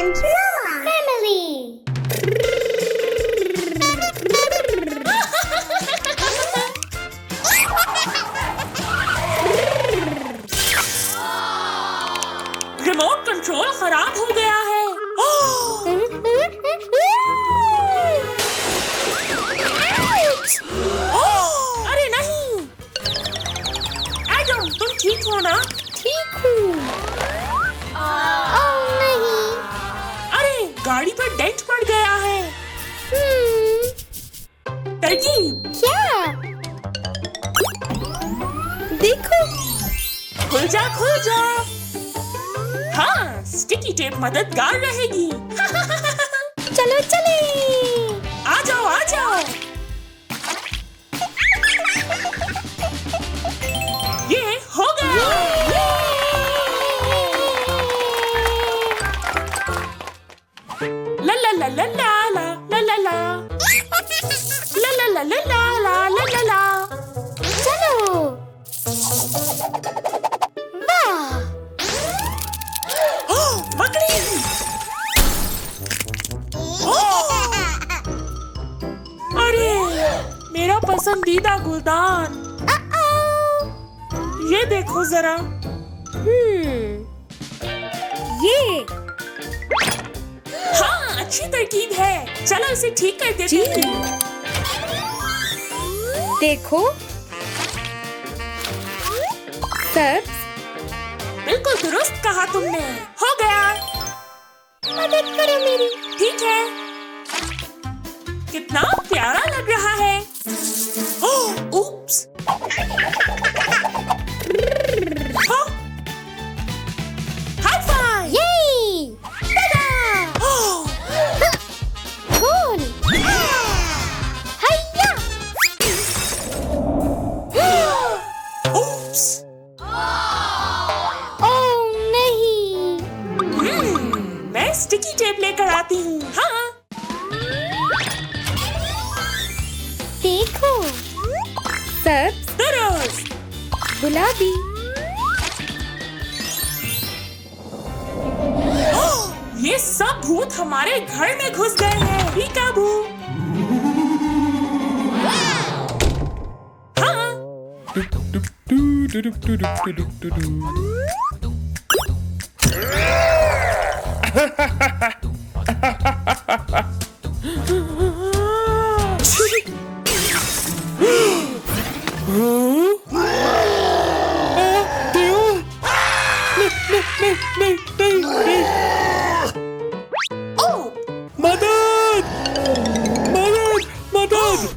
and Noah family. Remote control खराब हो गया है। अरे नहीं, एडम तुम ठीक हो ना? ठीक हूँ। ओह नहीं। अरे गाड़ी पर डेंट पड़ गया है। तरकीब क्या? देखो। खुल जा खुल जा। हाँ, स्टिकी टेप मददगार रहेगी। चलो चले। आ जाओ आ जाओ। ये हो गया। ला ला ला ला ला ला ला ला ला ला ला ला ला ला ला ला ला। चलो। वाह। मकड़ी। अरे मेरा पसंदीदा गुलदान। ये देखो जरा। ये हाँ अच्छी तरकीब है। चलो इसे ठीक कर देते हैं। देखो। सब्ज। बिल्कुल दुरुस्त कहा तुमने। हो गया। मदद करो मेरी। ठीक है। कितना प्यारा लग रहा है। ओह, उप्स। हाँ? High five. ये ओह, गोल। हैया। उप्स। ओह नहीं। मैं स्टिकी टेप लेकर आती हूँ। हाँ देखो। सब्ज। दुरुस्त। गुलाबी। ये सब भूत हमारे घर में घुस गए हैं। पीकाबू। हाँ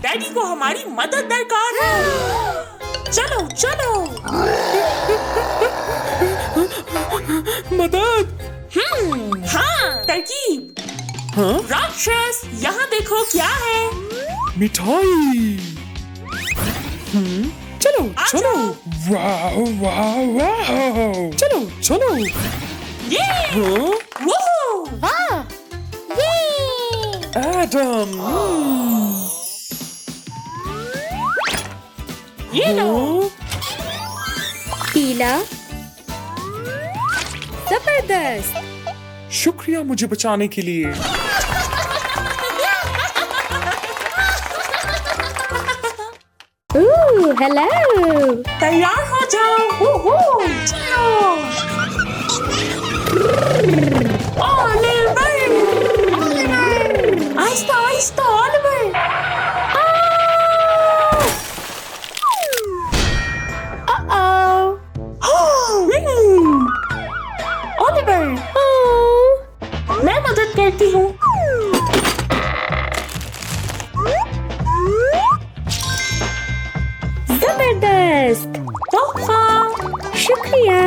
डैडी को हमारी मदद दरकार है। चलो चलो। मदद। हाँ तरकीब। हाँ? राक्षस यहाँ देखो क्या है। मिठाई। चलो चलो। वाह वाह वाह। चलो चलो। ये हाँ? वो वाह। ये एडम। ये लो। पीला। जबरदस्त। शुक्रिया मुझे बचाने के लिए। हेलो। तैयार हो जाओ। चलो। Oliver. Aahista Aahista Oliver. Oliver मैं मदद करती हूँ। जबरदस्त। तोहफा। शुक्रिया।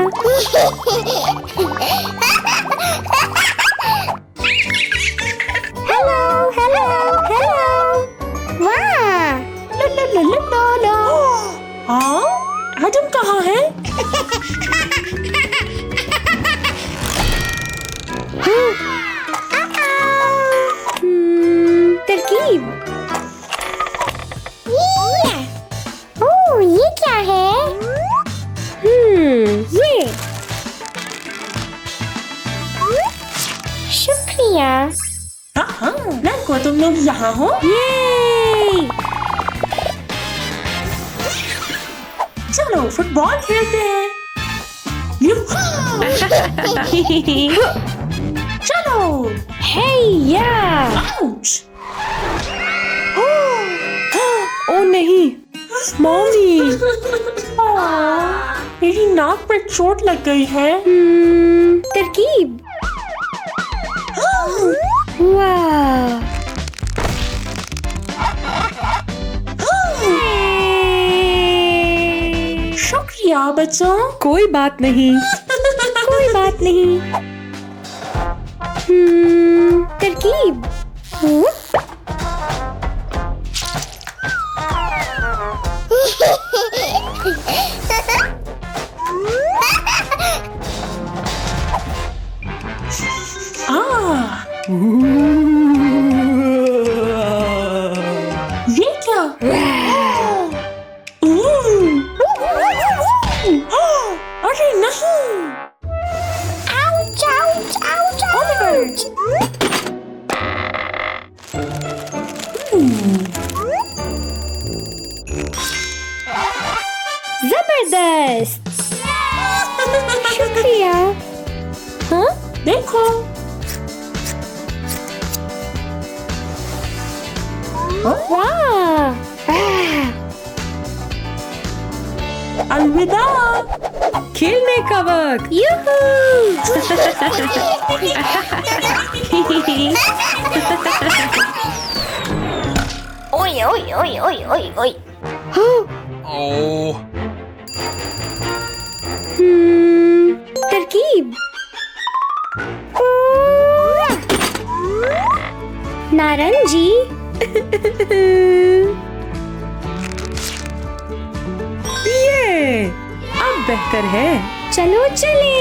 Hello hello hello. वाह। ला। हाँ एडम कहाँ है? तरकीब। ओह ये क्या है? ये शुक्रिया। हाँ, लड़कों तुम लोग यहाँ हो? ये चलो फुटबॉल खेलते हैं। चलो। हेया। आउच। ओ नहीं, मॉमी। मेरी नाक पर चोट लग गई है। तरकीब। वाह। शुक्रिया बच्चों। कोई बात नहीं। कोई बात नहीं। तरकीब। ये क्या? अरे नहीं। Ouch ouch ouch ouch. जबरदस्त। शुक्रिया। हाँ? देखो। वाह। अलविदा। खेलने का वक्त। यूहू। Oi, oi, oi, oi, oi, oi. Oh. तरकीब। नारंगी। ये अब बेहतर है। चलो चले।